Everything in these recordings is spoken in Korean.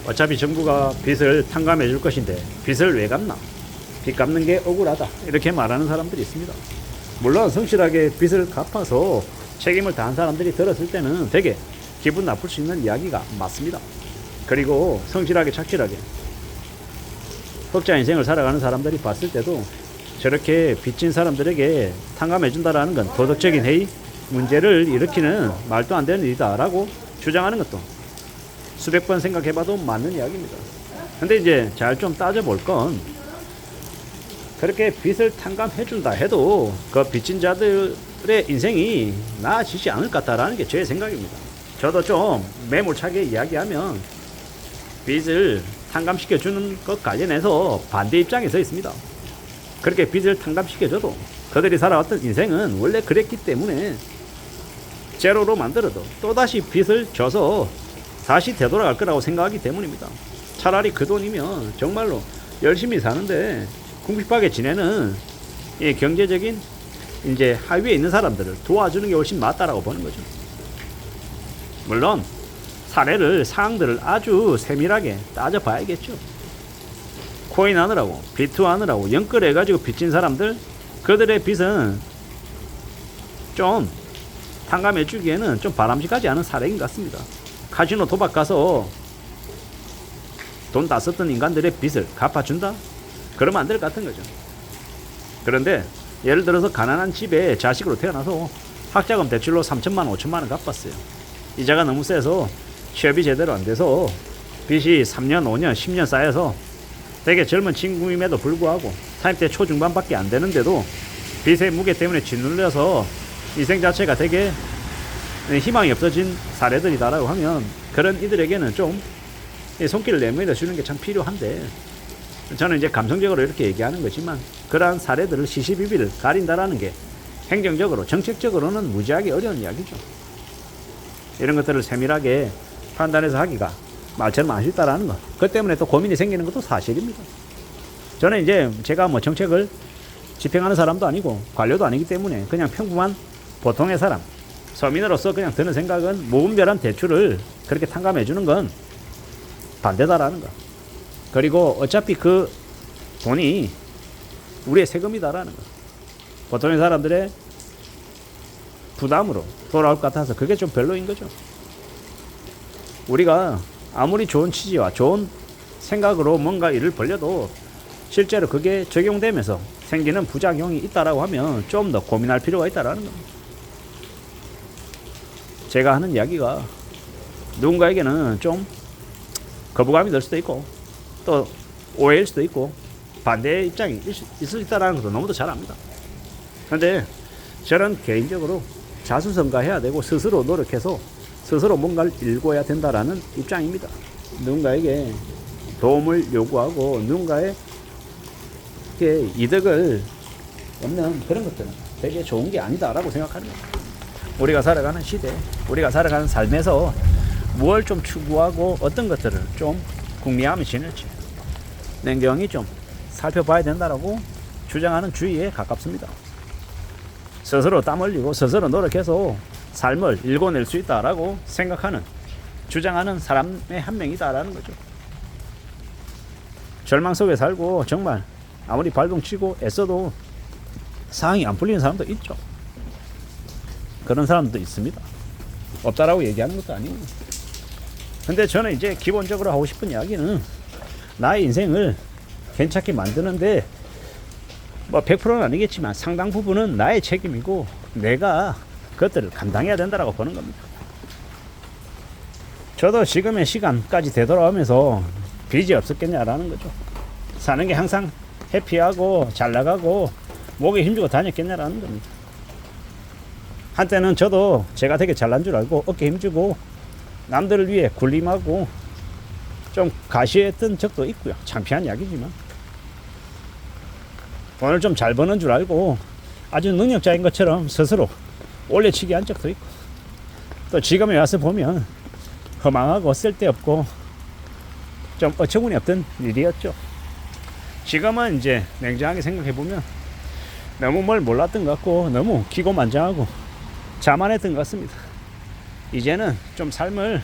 어차피 정부가 빚을 탕감해 줄 것인데 빚을 왜 갚나? 빚 갚는 게 억울하다. 이렇게 말하는 사람들이 있습니다. 물론 성실하게 빚을 갚아서 책임을 다한 사람들이 들었을 때는 되게 기분 나쁠 수 있는 이야기가 맞습니다. 그리고 성실하게 착실하게 흑자 인생을 살아가는 사람들이 봤을 때도 저렇게 빚진 사람들에게 탕감해 준다라는 건 도덕적인 해이, 문제를 일으키는 말도 안 되는 일이다라고 주장하는 것도 수백 번 생각해봐도 맞는 이야기입니다. 근데 이제 잘 좀 따져볼 건 그렇게 빚을 탕감해 준다 해도 그 빚진 자들의 인생이 나아지지 않을 것 같다라는 게 제 생각입니다. 저도 좀 매몰차게 이야기하면 빚을 탕감시켜 주는 것 관련해서 반대 입장에 서 있습니다. 그렇게 빚을 탕감시켜줘도 그들이 살아왔던 인생은 원래 그랬기 때문에 제로로 만들어도 또다시 빚을 져서 다시 되돌아갈 거라고 생각하기 때문입니다. 차라리 그 돈이면 정말로 열심히 사는데 궁핍하게 지내는 이 경제적인 이제 하위에 있는 사람들을 도와주는 게 훨씬 맞다라고 보는 거죠. 물론 사례를 사항들을 아주 세밀하게 따져봐야겠죠. 코인 하느라고 비트 하느라고 연끌해가지고 빚진 사람들, 그들의 빚은 좀 탕감해 주기에는 좀 바람직하지 않은 사례인 것 같습니다. 카지노 도박 가서 돈 다 썼던 인간들의 빚을 갚아준다? 그러면 안 될 것 같은 거죠. 그런데 예를 들어서 가난한 집에 자식으로 태어나서 학자금 대출로 3천만 원, 5천만 원 갚았어요. 이자가 너무 세서 취업이 제대로 안 돼서 빚이 3년, 5년, 10년 쌓여서 되게 젊은 친구임에도 불구하고 40대 초중반밖에 안 되는데도 빚의 무게 때문에 짓눌려서 인생 자체가 되게 희망이 없어진 사례들이다라고 하면 그런 이들에게는 좀 손길을 내밀어 주는 게 참 필요한데, 저는 이제 감성적으로 이렇게 얘기하는 거지만 그러한 사례들을 시시비비를 가린다라는 게 행정적으로 정책적으로는 무지하게 어려운 이야기죠. 이런 것들을 세밀하게 판단해서 하기가 말처럼 아쉽다라는 것, 그 때문에 또 고민이 생기는 것도 사실입니다. 저는 이제 제가 뭐 정책을 집행하는 사람도 아니고 관료도 아니기 때문에 그냥 평범한 보통의 사람, 서민으로서 그냥 드는 생각은 무분별한 대출을 그렇게 탕감해 주는 건 반대다라는 것. 그리고 어차피 그 돈이 우리의 세금이다라는 것. 보통의 사람들의 부담으로 돌아올 것 같아서 그게 좀 별로인 거죠. 우리가 아무리 좋은 취지와 좋은 생각으로 뭔가 일을 벌려도 실제로 그게 적용되면서 생기는 부작용이 있다라고 하면 좀 더 고민할 필요가 있다라는 겁니다. 제가 하는 이야기가 누군가에게는 좀 거부감이 들 수도 있고 또 오해일 수도 있고 반대의 입장이 있을 수 있다는 것도 너무도 잘 압니다. 그런데 저는 개인적으로 자수성가해야 되고 스스로 노력해서 스스로 뭔가를 일궈야 된다라는 입장입니다. 누군가에게 도움을 요구하고 누군가의 이득을 얻는 그런 것들은 되게 좋은 게 아니다라고 생각합니다. 우리가 살아가는 시대, 우리가 살아가는 삶에서 무엇을 좀 추구하고 어떤 것들을 좀 궁리하며 지낼지 냉정히 좀 살펴봐야 된다라고 주장하는 주의에 가깝습니다. 스스로 땀 흘리고 스스로 노력해서 삶을 일궈낼 수 있다라고 생각하는, 주장하는 사람의 한 명이다라는 거죠. 절망 속에 살고 정말 아무리 발동치고 애써도 상황이 안 풀리는 사람도 있죠. 그런 사람도 있습니다. 없다라고 얘기하는 것도 아니고. 근데 저는 이제 기본적으로 하고 싶은 이야기는 나의 인생을 괜찮게 만드는데 뭐 100%는 아니겠지만 상당 부분은 나의 책임이고 내가 그것들을 감당해야 된다라고 보는 겁니다. 저도 지금의 시간까지 되돌아오면서 빚이 없었겠냐라는 거죠. 사는 게 항상 해피하고 잘 나가고 목에 힘주고 다녔겠냐라는 겁니다. 한때는 저도 제가 되게 잘난 줄 알고 어깨 힘주고 남들을 위해 군림하고 좀 가시했던 적도 있고요. 창피한 이야기지만 돈을 좀 잘 버는 줄 알고 아주 능력자인 것처럼 스스로 올려치기 한 적도 있고, 또 지금에 와서 보면 허망하고 쓸데없고 좀 어처구니 없던 일이었죠. 지금은 이제 냉정하게 생각해보면 너무 뭘 몰랐던 것 같고 너무 기고만장하고 자만했던 것 같습니다. 이제는 좀 삶을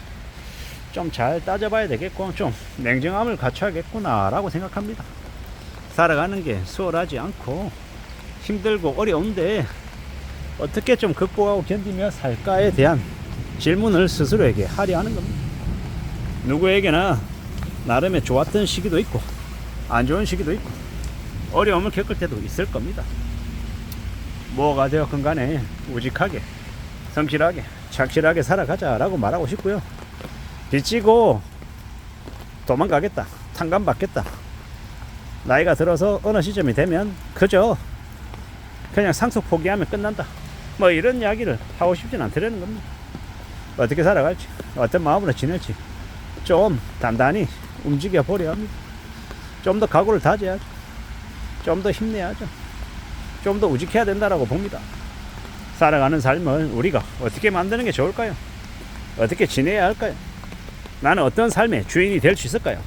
좀 잘 따져봐야 되겠고 좀 냉정함을 갖춰야겠구나 라고 생각합니다. 살아가는 게 수월하지 않고 힘들고 어려운데 어떻게 좀 극복하고 견디며 살까에 대한 질문을 스스로에게 하려 하는 겁니다. 누구에게나 나름의 좋았던 시기도 있고 안 좋은 시기도 있고 어려움을 겪을 때도 있을 겁니다. 뭐가 되었건 간에 우직하게 성실하게 착실하게 살아가자라고 말하고 싶고요. 빚지고 도망가겠다, 탕감받겠다, 나이가 들어서 어느 시점이 되면 그저 그냥 상속 포기하면 끝난다, 뭐 이런 이야기를 하고 싶진 않더라는 겁니다. 어떻게 살아갈지, 어떤 마음으로 지낼지 좀 단단히 움직여 보려 합니다. 좀 더 각오를 다져야죠. 좀 더 힘내야죠. 좀 더 우직해야 된다라고 봅니다. 살아가는 삶을 우리가 어떻게 만드는 게 좋을까요? 어떻게 지내야 할까요? 나는 어떤 삶의 주인이 될 수 있을까요?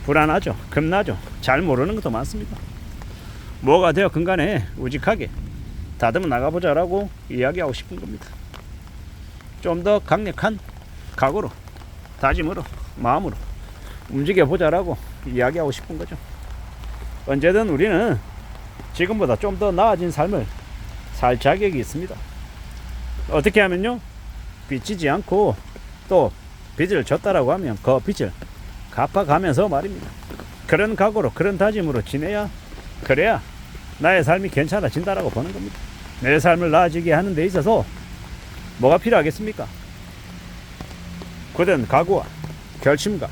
불안하죠. 겁나죠. 잘 모르는 것도 많습니다. 뭐가 되었건 간에 우직하게 다듬어 나가보자라고 이야기하고 싶은 겁니다. 좀 더 강력한 각오로, 다짐으로, 마음으로 움직여보자라고 이야기하고 싶은 거죠. 언제든 우리는 지금보다 좀 더 나아진 삶을 살 자격이 있습니다. 어떻게 하면요? 빚지지 않고 또 빚을 졌다라고 하면 그 빚을 갚아가면서 말입니다. 그런 각오로, 그런 다짐으로 지내야, 그래야 나의 삶이 괜찮아진다라고 보는 겁니다. 내 삶을 나아지게 하는 데 있어서 뭐가 필요하겠습니까? 굳은 각오와 결심과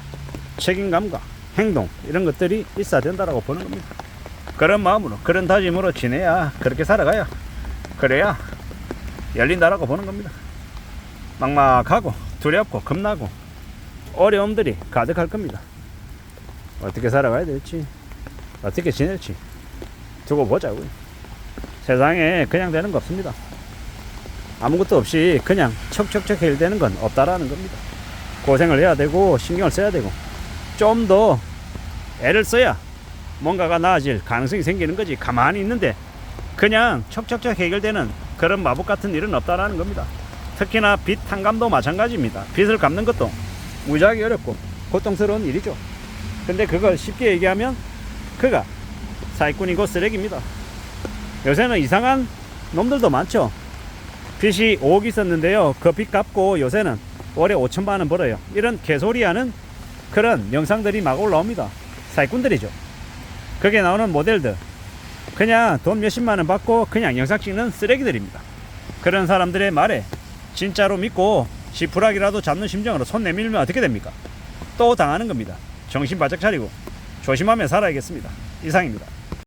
책임감과 행동, 이런 것들이 있어야 된다라고 보는 겁니다. 그런 마음으로, 그런 다짐으로 지내야, 그렇게 살아가야, 그래야 열린다라고 보는 겁니다. 막막하고 두렵고 겁나고 어려움들이 가득할 겁니다. 어떻게 살아가야 될지, 어떻게 지낼지 두고 보자고요. 세상에 그냥 되는 거 없습니다. 아무것도 없이 그냥 척척척 해결되는 건 없다라는 겁니다. 고생을 해야 되고 신경을 써야 되고 좀 더 애를 써야 뭔가가 나아질 가능성이 생기는 거지, 가만히 있는데 그냥 척척척 해결되는 그런 마법 같은 일은 없다라는 겁니다. 특히나 빚 탕감도 마찬가지입니다. 빚을 갚는 것도 무지하게 어렵고 고통스러운 일이죠. 근데 그걸 쉽게 얘기하면 그가 사기꾼이고 쓰레기입니다. 요새는 이상한 놈들도 많죠. 빚이 5억 있었는데요, 그 빚 갚고 요새는 월에 5천만 원 벌어요. 이런 개소리 하는 그런 영상들이 막 올라옵니다. 사기꾼들이죠. 거기에 나오는 모델들 그냥 돈 몇십만 원 받고 그냥 영상 찍는 쓰레기들입니다. 그런 사람들의 말에 진짜로 믿고 지푸라기라도 잡는 심정으로 손 내밀면 어떻게 됩니까? 또 당하는 겁니다. 정신 바짝 차리고 조심하며 살아야겠습니다. 이상입니다.